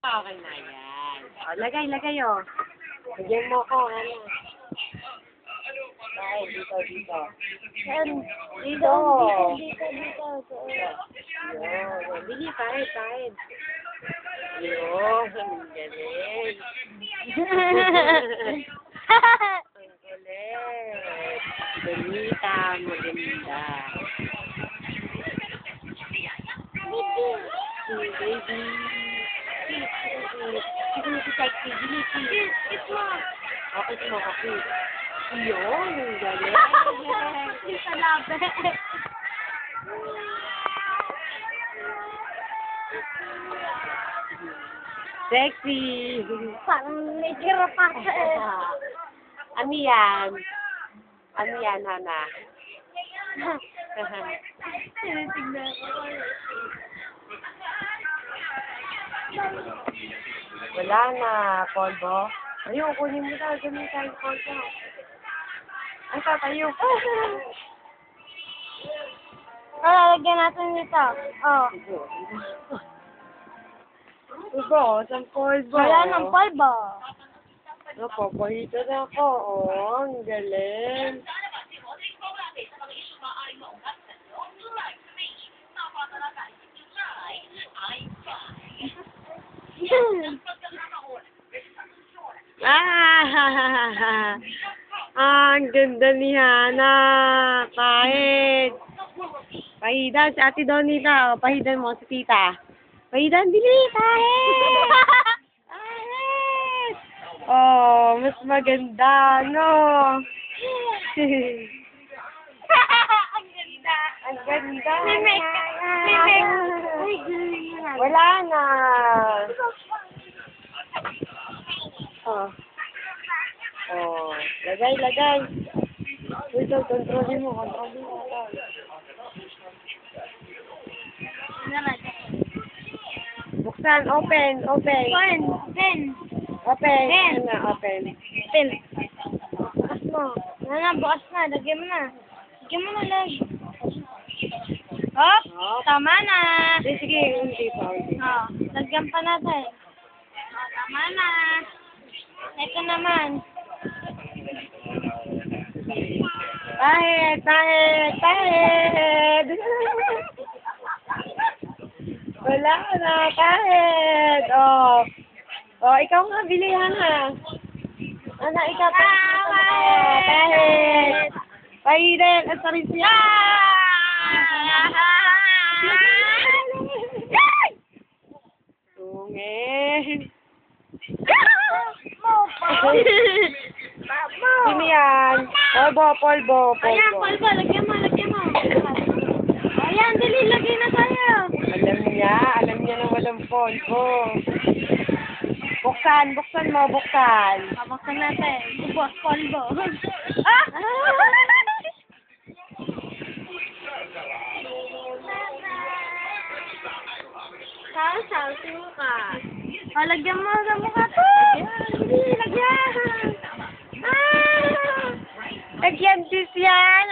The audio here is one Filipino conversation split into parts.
Okay na yan. O, lagay, o. Lagyan mo ko, ano. Ay, dito. Yan. Dito. Dito. Yun. Bili, kahit. Yun. Ang galing. Ang galing. Bonita, maganda. Baby. Sige, sexy. Bili. Okay mo. Yun, ang galing. Sa labi. Sexy. Parang may girapa ka eh. Ano yan, Hana? Tinitignan ko. Wala na, polvo. Ayun, kunin mo na. Ganun tayo, polvo. Ay, tatayo. Lalagyan natin dito. Oh. Polvo, saan polvo? Wala ng polvo. Napapahito na ako, oh. Ang galing. Ang ganda ni Hana. Kahit. Pahidan si Ate Donita. O, pahidan mo si Tita. Pahidan, bili. Kahit. Kahit. Oh, mas maganda, no? Ang ganda. Ang ganda. May makeup. Wala na. Oh. Oh. Lagay. Ito, kontrolin mo. Buksan, open. Pen. Open. Pen. Open. Pen. Bukas mo. Bukas na. Lagyan mo na. Lag. Hop. Tama na. Sige, hindi pa. Oh, lagyan pa natin. Oh, tama na. Ito naman. Tahid. Wala na, tahid. Oh, ikaw nga, bili, Hana. Hana, ikaw. Tahid. Pahidin. At sa rin siya. Tungin. Sino yan? Polvo. Ayan, polvo. Lagyan mo. Ayan, dali. Lagay na tayo. Alam niya na walang polvo. Buksan mo. Babaksan natin. Ubos, polvo. Ah! Suka. Oh, lagyan mo sa mukha to. Lagyan. Lagyan dis yan.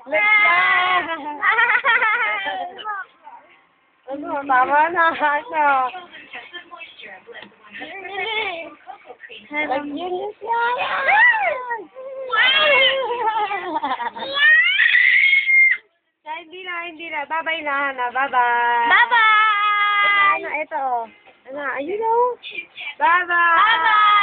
Lagyan. Ano, tama na. Lagyan dis yan. Hindi na. Bye-bye na, Hana. Bye-bye. Bye-bye. Ito. Ayun o. Bye-bye. Bye-bye.